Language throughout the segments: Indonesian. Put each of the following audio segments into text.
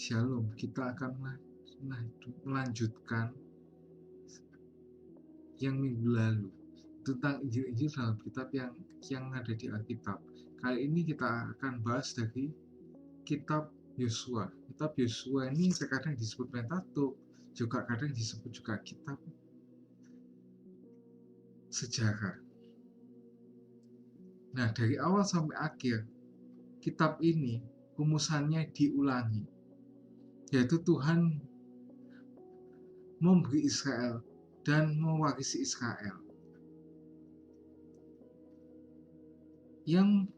Shalom, kita akan melanjutkan yang minggu lalu tentang Injil-Injil dalam kitab yang ada di Alkitab. Kali ini kita akan bahas dari kitab Yosua. Kitab Yosua ini terkadang disebut Pentateuch, juga kadang disebut juga kitab sejarah. Nah, dari awal sampai akhir kitab ini rumusannya diulangi, yaitu Tuhan memberi Israel dan mewarisi Israel. Yang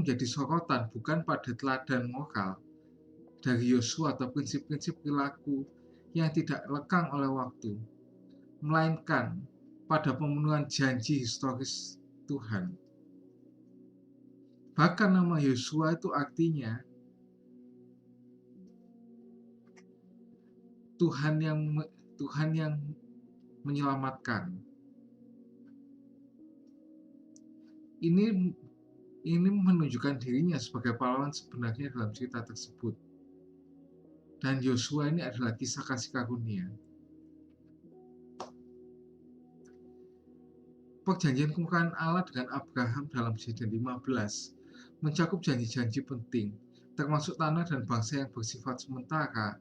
jadi sorotan bukan pada teladan moral dari Yosua atau prinsip-prinsip perilaku yang tidak lekang oleh waktu, melainkan pada pemenuhan janji historis Tuhan. Bahkan nama Yosua itu artinya Tuhan yang menyelamatkan. Ini menunjukkan dirinya sebagai pahlawan sebenarnya dalam cerita tersebut. Dan Yosua ini adalah kisah kasih karunia. Perjanjian kemurahan Allah dengan Abraham dalam Kejadian 15 mencakup janji-janji penting, termasuk tanah dan bangsa yang bersifat sementara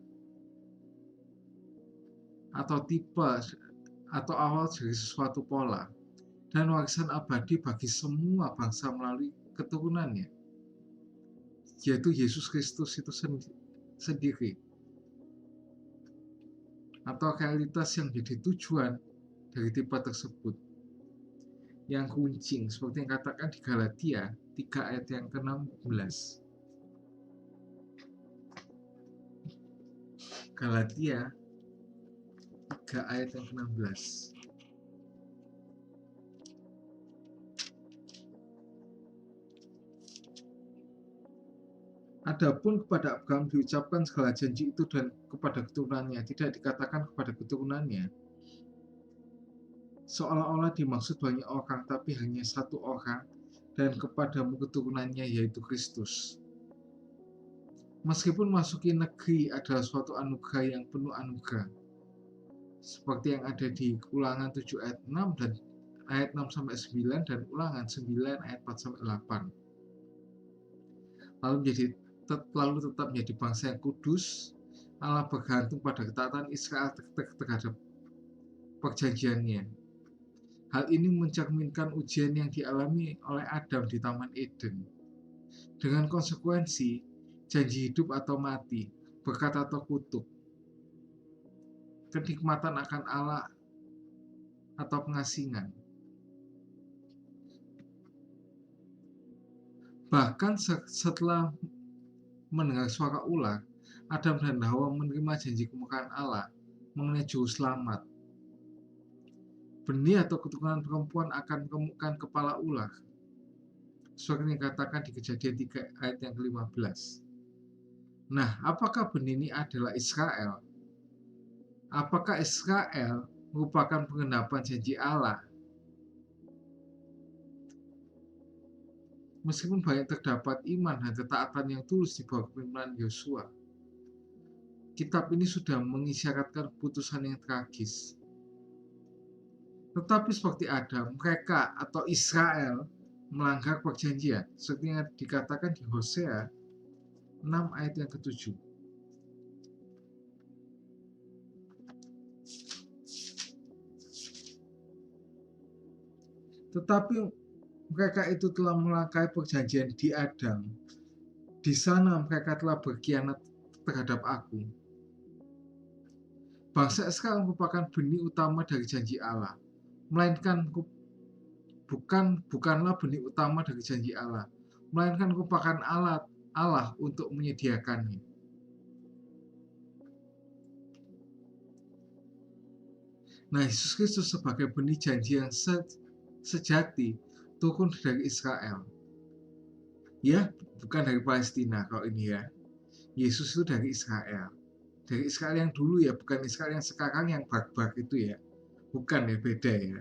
atau tipe atau awal dari sesuatu pola, dan warisan abadi bagi semua bangsa melalui keturunannya, yaitu Yesus Kristus itu sendiri, atau realitas yang jadi tujuan dari tipe tersebut, yang runcing seperti yang katakan di Galatia 3 ayat yang ke-16. Galatia 3 ayat yang ke-16. Adapun kepada Abraham diucapkan segala janji itu dan kepada keturunannya, tidak dikatakan kepada keturunannya seolah-olah dimaksud banyak orang, tapi hanya satu orang, dan kepadamu keturunannya, yaitu Kristus. Meskipun masuki negeri adalah suatu anugerah yang penuh anugerah, seperti yang ada di Ulangan 7 ayat 6 dan ayat 6 sampai 9 dan Ulangan 9 ayat 4 sampai 8. Lalu tetap menjadi bangsa yang kudus. Allah bergantung pada ketaatan Israel terhadap perjanjiannya. Hal ini mencerminkan ujian yang dialami oleh Adam di Taman Eden, dengan konsekuensi janji hidup atau mati, berkat atau kutuk, kenikmatan akan Allah atau pengasingan. Bahkan setelah mendengar suara ular, Adam dan Hawa menerima janji kemurahan Allah mengenai juru selamat. Benih atau keturunan perempuan akan meremukkan kepala ular, seperti yang dikatakan di Kejadian 3 ayat yang ke-15. Nah, apakah benih ini adalah Israel? Apakah Israel merupakan penggenapan janji Allah? Meskipun banyak terdapat iman dan ketaatan yang tulus di bawah kepemimpinan Yosua, kitab ini sudah mengisyaratkan keputusan yang tragis. Tetapi seperti Adam, mereka atau Israel melanggar perjanjian, seperti yang dikatakan di Hosea 6 ayat yang ke-7. Tetapi mereka itu telah melangkahi perjanjian di Adam. Di sana mereka telah berkhianat terhadap aku. Bangsa Israel merupakan benih utama dari janji Allah, melainkan bukanlah benih utama dari janji Allah, melainkan merupakan Allah untuk menyediakannya. Nah, Yesus Kristus sebagai benih janji yang sejati turun dari Israel. Ya, bukan dari Palestina kalau ini ya. Yesus itu dari Israel. Dari Israel yang dulu ya, bukan Israel yang sekarang yang barbar itu ya. Bukan ya, beda ya.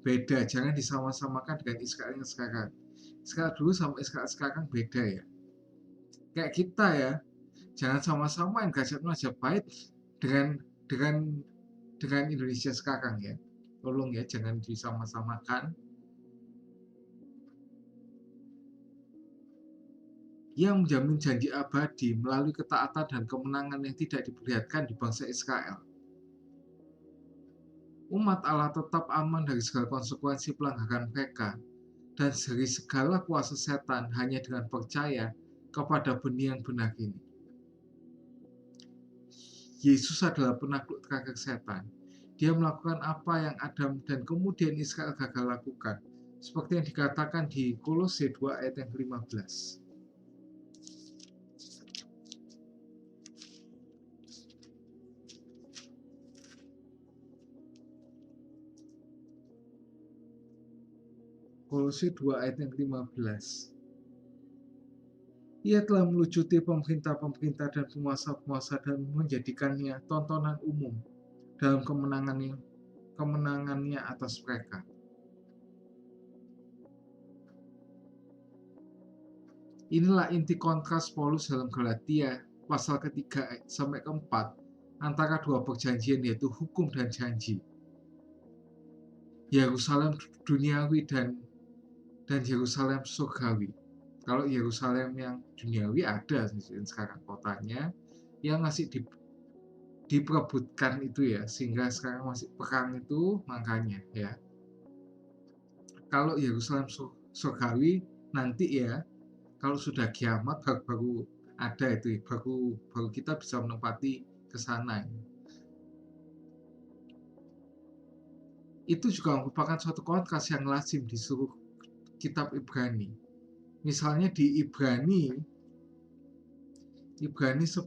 Beda, jangan disama-samakan dengan Israel yang sekarang. Israel dulu sama Israel sekarang beda ya. Kayak kita ya, Jangan sama-samain Majapahit dengan dengan dengan Indonesia sekarang ya. Tolong ya, jangan disama-samakan. Yang menjamin janji abadi melalui ketaatan dan kemenangan yang tidak diperlihatkan di bangsa Israel. Umat Allah tetap aman dari segala konsekuensi pelanggaran mereka dan dari segala kuasa setan hanya dengan percaya kepada benih yang benar ini. Yesus adalah penakluk terakhir setan. Dia melakukan apa yang Adam dan kemudian Israel gagal lakukan, seperti yang dikatakan di Kolose 2 ayat yang ke-15. Kolose 2 ayat yang ke-15. Ia telah melucuti pemerintah-pemerintah dan penguasa-penguasa dan menjadikannya tontonan umum dalam kemenangannya atas mereka. Inilah inti kontras Paulus dalam Galatia pasal ketiga sampai keempat antara dua perjanjian, yaitu hukum dan janji. Yerusalem duniawi dan Yerusalem surgawi. Kalau Yerusalem yang duniawi ada sekarang kotanya yang masih diperebutkan itu ya, sehingga sekarang masih perang itu, makanya ya. Kalau Yerusalem surgawi nanti ya, kalau sudah kiamat baru ada itu, baru kita bisa menempati ke sana. Itu juga merupakan suatu kontras yang lazim di seluruh kitab Ibrani. Misalnya di Ibrani 11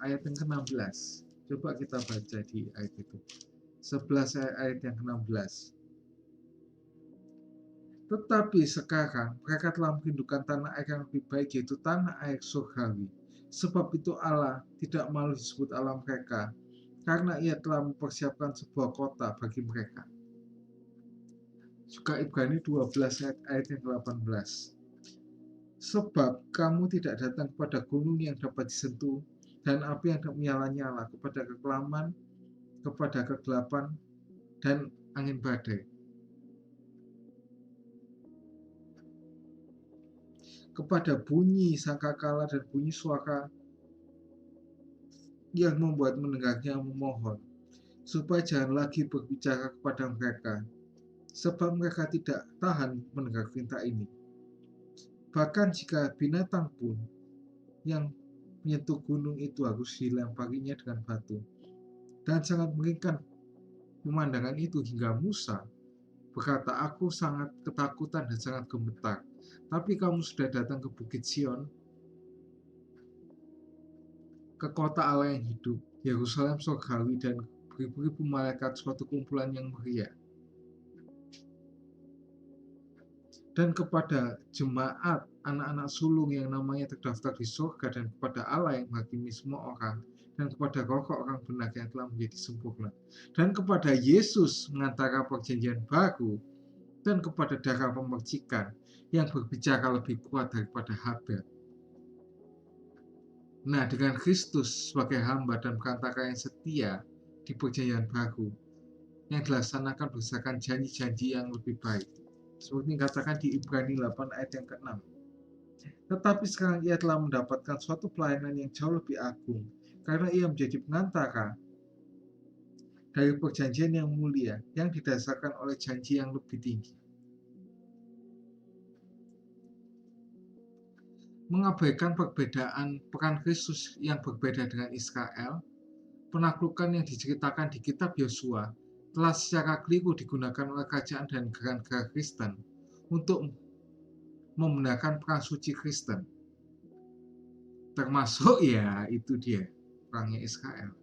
ayat yang ke-16. Coba kita baca di ayat itu. 11 ayat yang ke-16. Tetapi sekarang mereka telah merindukan tanah air yang lebih baik, yaitu tanah air surgawi. Sebab itu Allah tidak malu disebut Allah mereka, karena ia telah mempersiapkan sebuah kota bagi mereka. Juga Ibrani 12 ayat yang ke-18. Sebab kamu tidak datang kepada gunung yang dapat disentuh, dan api yang menyala-nyala, kepada kekelaman, kepada kegelapan, dan angin badai. Kepada bunyi sangkakala dan bunyi suara yang membuat mendengarnya memohon, supaya jangan lagi berbicara kepada mereka, sebab mereka tidak tahan mendengar perintah ini. Bahkan jika binatang pun yang menyentuh gunung itu harus dilemparinya dengan batu. Dan sangat mengerikan pemandangan itu hingga Musa berkata, aku sangat ketakutan dan sangat gemetar. Tapi kamu sudah datang ke Bukit Sion, ke kota Allah yang hidup, Yerusalem surgawi, dan beribu-ribu malaikat, suatu kumpulan yang meriah. Dan kepada jemaat anak-anak sulung yang namanya terdaftar di surga, dan kepada Allah yang menghakimi semua orang, dan kepada roh-roh orang benar yang telah menjadi sempurna, dan kepada Yesus mengantara perjanjian baru, dan kepada darah pemercikan yang berbicara lebih kuat daripada Habel. Nah, dengan Kristus sebagai hamba dan perantara yang setia di perjanjian baru yang dilaksanakan berdasarkan janji-janji yang lebih baik, seperti dikatakan di Ibrani 8 ayat yang ke-6. Tetapi sekarang ia telah mendapatkan suatu pelayanan yang jauh lebih agung, karena ia menjadi pengantara dari perjanjian yang mulia yang didasarkan oleh janji yang lebih tinggi. Mengabaikan perbedaan peran Kristus yang berbeda dengan Israel, penaklukan yang diceritakan di kitab Yosua telah secara keliru digunakan oleh kerajaan dan geran-geran Kristen untuk membenarkan perang suci Kristen, termasuk ya itu dia perangnya Israel.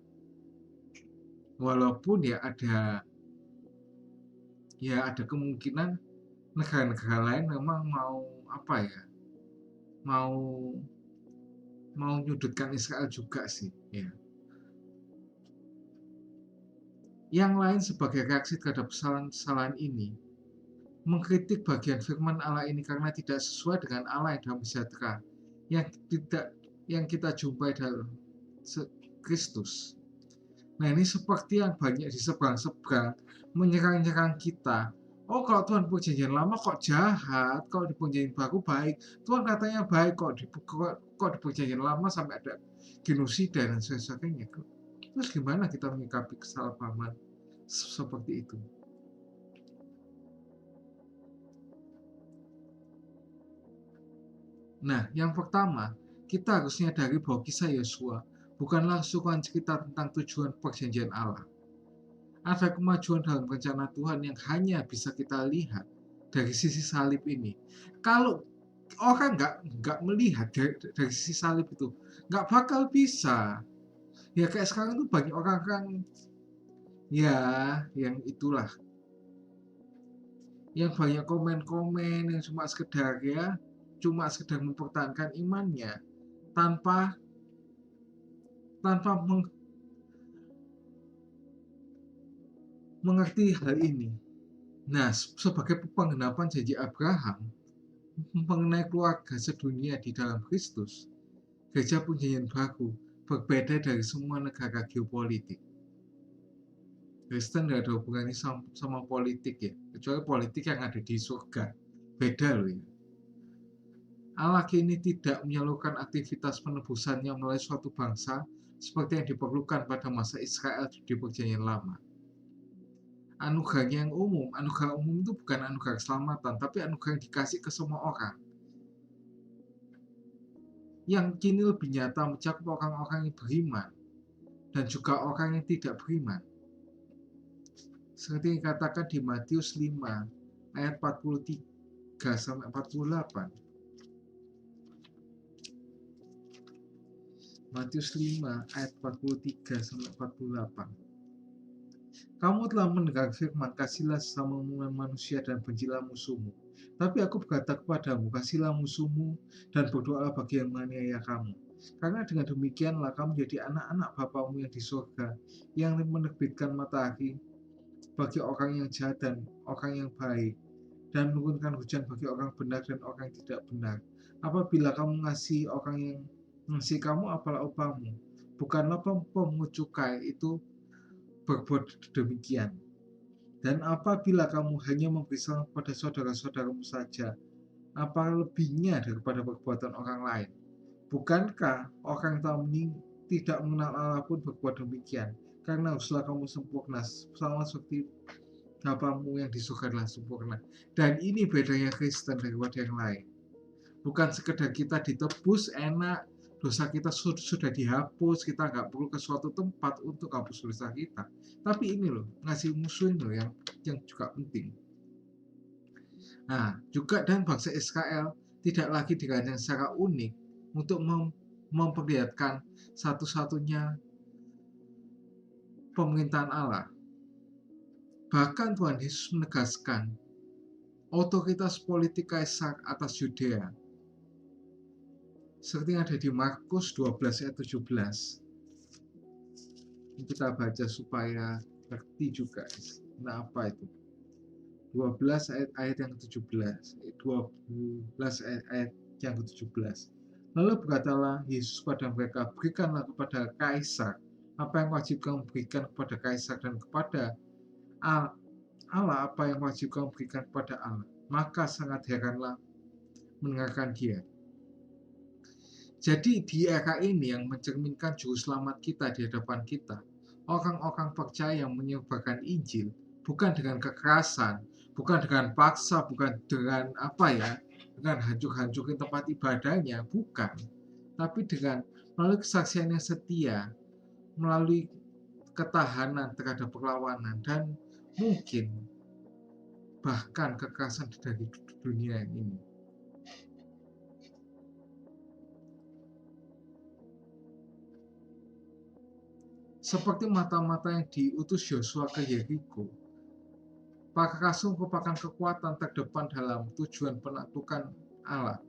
Walaupun ya ada kemungkinan negara-negara lain memang mau mau menyudutkan Israel juga sih ya. Yang lain sebagai reaksi terhadap kesalahan ini mengkritik bagian firman Allah ini karena tidak sesuai dengan Allah yang damai sejahtera, yang tidak yang kita jumpai dalam Kristus. Nah, ini seperti yang banyak di seberang-seberang menyerang-nyerang kita. Oh, kalau Tuhan perjanjian lama kok jahat, kalau di perjanjian baru baik. Tuhan katanya baik, kok di perjanjian lama sampai ada genosida dan sebagainya. Terus gimana kita menyikapi kesalahpahaman seperti itu? Nah, yang pertama, kita harus menyadari bahwa kisah Yosua bukanlah suruhan cerita tentang tujuan perjanjian Allah. Ada kemajuan dalam rencana Tuhan yang hanya bisa kita lihat dari sisi salib ini. Kalau orang nggak melihat dari sisi salib itu, nggak bakal bisa. Ya kayak sekarang tuh banyak orang-orang ya yang itulah, yang banyak komen-komen yang cuma sekedar mempertahankan imannya tanpa tanpa mengerti hal ini. Nah, sebagai penggenapan janji Abraham mengenai keluarga sedunia di dalam Kristus, gereja perjanjian baru berbeda dari semua negara geopolitik. Kristen tidak ada hubungannya sama politik ya, kecuali politik yang ada di surga. Beda loh ya. Allah kini tidak menyalurkan aktivitas penebusannya melalui suatu bangsa seperti yang diperlukan pada masa Israel di perjanjian lama. Anugerahnya yang umum, anugerah umum itu bukan anugerah keselamatan, tapi anugerah yang dikasih ke semua orang. Yang kini lebih nyata mencakup orang-orang yang beriman dan juga orang yang tidak beriman. Seperti dikatakan di Matius 5 ayat 43 sampai 48. Matius 5 ayat 43 sampai 48. Kamu telah mendengar firman, kasihlah sesama manusia dan bencilah musuhmu. Tapi aku berkata kepadamu, kasihlah musuhmu dan berdoalah bagi yang menganiaya kamu. Karena dengan demikianlah kamu menjadi anak-anak Bapamu yang di surga, yang menerbitkan matahari bagi orang yang jahat dan orang yang baik, dan menurunkan hujan bagi orang benar dan orang yang tidak benar. Apabila kamu mengasihi orang yang mengasihi kamu, apalah upahmu? Bukanlah pemungut cukai itu berbuat demikian? Dan apabila kamu hanya memberi salam kepada saudara-saudaramu saja, apa lebihnya daripada perbuatan orang lain? Bukankah orang yang tidak mengenal Allah pun berbuat demikian? Karena haruslah kamu sempurna, sama seperti Bapamu yang di surga adalah sempurna. Dan ini bedanya Kristen daripada yang lain. Bukan sekedar kita ditebus enak, dosa kita sudah dihapus, kita nggak perlu ke suatu tempat untuk hapus dosa kita. Tapi ini loh, ngasih musuh ini loh yang juga penting. Nah, juga dan bangsa Israel tidak lagi dirancang secara unik untuk memperlihatkan satu-satunya pemerintahan Allah. Bahkan Tuhan Yesus menegaskan otoritas politik Kaisar atas Yudea. Seperti yang ada di Markus 12 ayat 17. Ini kita baca supaya ngerti juga. Nah, apa itu? 12 ayat yang ke-17. 12 ayat yang ke-17. Lalu berkatalah Yesus pada mereka, berikanlah kepada Kaisar apa yang wajib kamu berikan kepada Kaisar, dan kepada Allah apa yang wajib kamu berikan kepada Allah. Maka sangat heranlah mendengarkan dia. Jadi di era ini yang mencerminkan juru selamat kita di hadapan kita, orang-orang percaya yang menyebarkan Injil bukan dengan kekerasan, bukan dengan paksa, bukan dengan dengan hancur-hancurin tempat ibadahnya, bukan. Tapi dengan melalui kesaksian yang setia, melalui ketahanan terhadap perlawanan, dan mungkin bahkan kekerasan dari dunia ini. Seperti mata-mata yang diutus Yosua ke Yeriko, para rasul merupakan kekuatan terdepan dalam tujuan penaklukan Allah.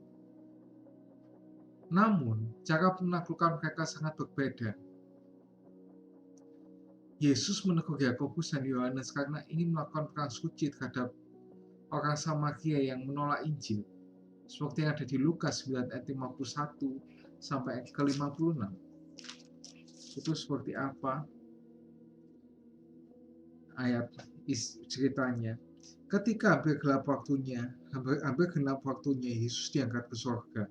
Namun, cara penaklukan mereka sangat berbeda. Yesus menegur Yakobus dan Yohanes karena ingin melakukan perang suci terhadap orang Samaria yang menolak Injil. Seperti yang ada di Lukas 9 ayat 51 sampai ke-56. Itu seperti apa ayat ceritanya. Ketika hampir genap waktunya Yesus diangkat ke surga.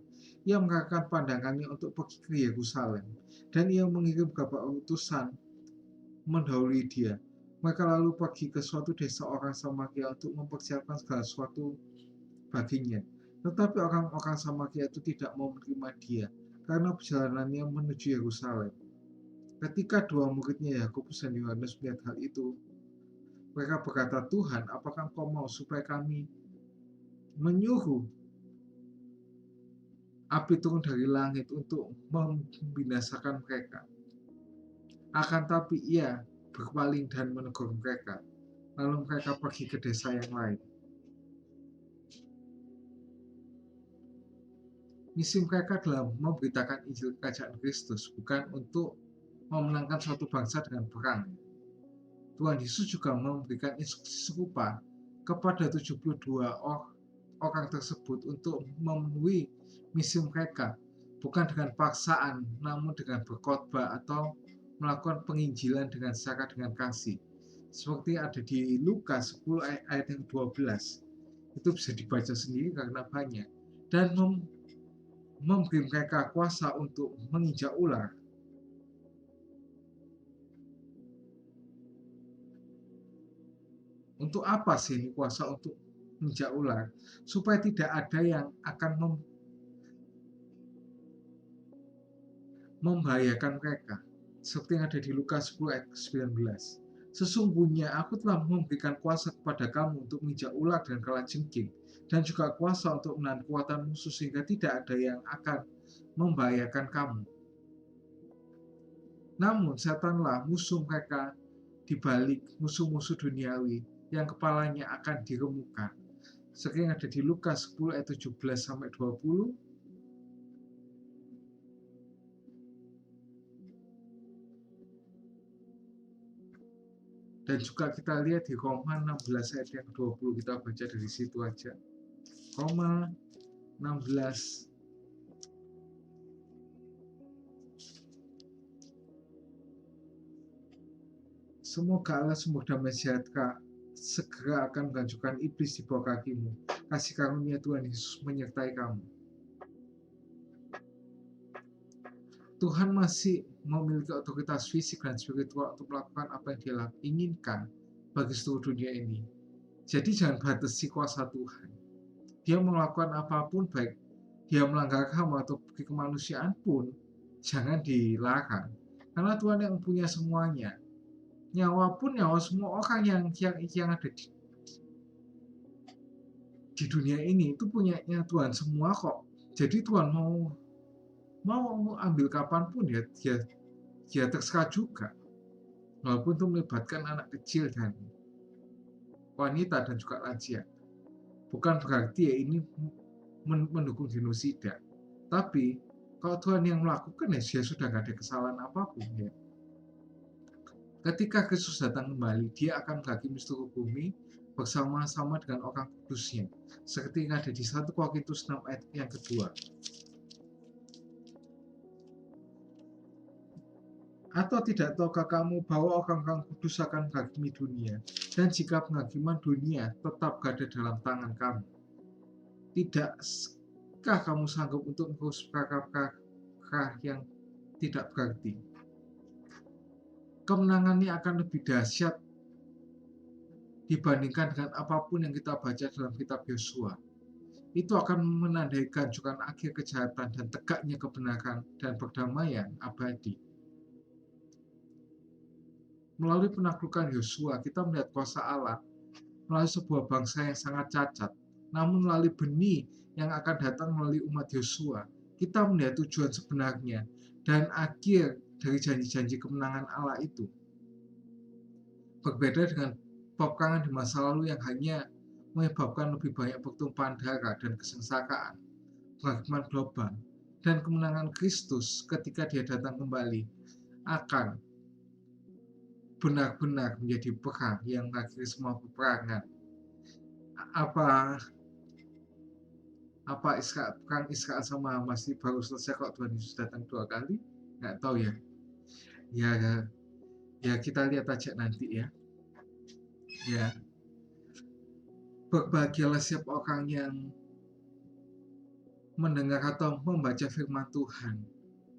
Ia mengarahkan pandangannya untuk pergi ke Yerusalem, dan ia mengirim beberapa utusan mendahului dia. Mereka lalu pergi ke suatu desa orang Samaria untuk mempersiapkan segala sesuatu baginya. Tetapi orang-orang Samaria itu tidak mau menerima dia, karena perjalanannya menuju Yerusalem. Ketika dua muridnya Yakobus dan Yohanes melihat hal itu, mereka berkata, "Tuhan, apakah Engkau mau supaya kami menyuruh api turun dari langit untuk membinasakan mereka?" Akan tapi ia berpaling dan menegur mereka. Lalu mereka pergi ke desa yang lain. Misi mereka adalah memberitakan Injil Kerajaan Kristus, bukan untuk memenangkan suatu bangsa dengan perang. Tuhan Yesus juga memberikan instruksi serupa kepada 72 orang tersebut untuk memenuhi misi mereka, bukan dengan paksaan, namun dengan berkhotbah atau melakukan penginjilan dengan kasih. Seperti ada di Lukas 10 ayat yang 12. Itu bisa dibaca sendiri karena banyak. Dan memberi mereka kuasa untuk menginjak ular. Untuk apa sih ini kuasa untuk menginjak ular? Supaya tidak ada yang akan membahayakan mereka. Seperti yang ada di Lukas 10 ayat 19. Sesungguhnya aku telah memberikan kuasa kepada kamu untuk menginjak ular dan kalajengking, dan juga kuasa untuk menahan kekuatan musuh sehingga tidak ada yang akan membahayakan kamu. Namun setanlah musuh mereka di balik musuh-musuh duniawi yang kepalanya akan diremukkan. Seperti yang ada di Lukas 10 ayat 17 sampai 20. Dan juga kita lihat di Roma 16 ayat yang 20, kita baca dari situ aja. Roma 16 Semoga Allah sumber damai sejahtera segera akan menghancurkan iblis di bawah kakimu. Kasih karunia Tuhan Yesus menyertai kamu. Tuhan masih memiliki otoritas fisik dan spiritual untuk melakukan apa yang Dia inginkan bagi seluruh dunia ini. Jadi jangan batasi kuasa Tuhan. Dia melakukan apapun, baik dia melanggar HAM atau bukti kemanusiaan pun, jangan dilarang. Karena Tuhan yang punya semuanya. Nyawa pun nyawa semua orang yang ada di dunia ini itu punyanya Tuhan semua kok. Jadi Tuhan mau ambil kapanpun ya terserah juga. Walaupun itu melibatkan anak kecil dan wanita dan juga lansia. Bukan berarti ya ini mendukung genosida. Tapi kalau Tuhan yang melakukan ya sudah gak ada kesalahan apapun ya. Ketika Kristus datang kembali, Dia akan menghakimi seluruh bumi bersama-sama dengan orang kudusnya. Seperti yang ada di 1 Korintus 6 ayat yang kedua. Atau tidak tahukah kamu bahwa orang-orang kudus akan menghakimi dunia? Dan jika penghakiman dunia tetap berada dalam tangan kamu, tidakkah kamu sanggup untuk mengurus perkara yang tidak berarti? Kemenangannya akan lebih dahsyat dibandingkan dengan apapun yang kita baca dalam kitab Yosua. Itu akan menandai kehancuran akhir kejahatan dan tegaknya kebenaran dan perdamaian abadi. Melalui penaklukan Yosua, kita melihat kuasa Allah melalui sebuah bangsa yang sangat cacat. Namun melalui benih yang akan datang melalui umat Yosua, kita melihat tujuan sebenarnya dan akhir dari janji-janji kemenangan Allah itu. Berbeda dengan peperangan di masa lalu yang hanya menyebabkan lebih banyak pertumpahan darah dan kesengsaraan, penghakiman global, dan kemenangan Kristus ketika Dia datang kembali akan benar-benar menjadi perang yang mengakhiri semua peperangan. Apa Kang Israel sama masih baru selesai kok Tuhan Yesus datang 2 kali? Nggak tahu ya. Ya kita lihat aja nanti ya. Ya, berbahagialah setiap orang yang mendengar atau membaca firman Tuhan,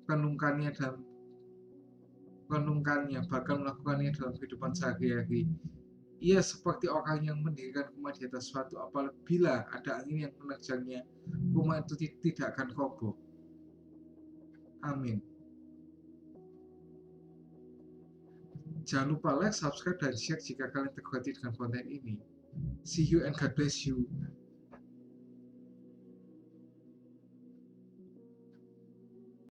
renungkannya, bahkan melakukannya dalam kehidupan sehari-hari. Ia seperti orang yang mendirikan rumah di atas suatu, apabila ada angin yang menerjangnya, rumah itu tidak akan roboh. Amin. Jangan lupa like, subscribe, dan share jika kalian terberkati dengan konten ini. See you and God bless you.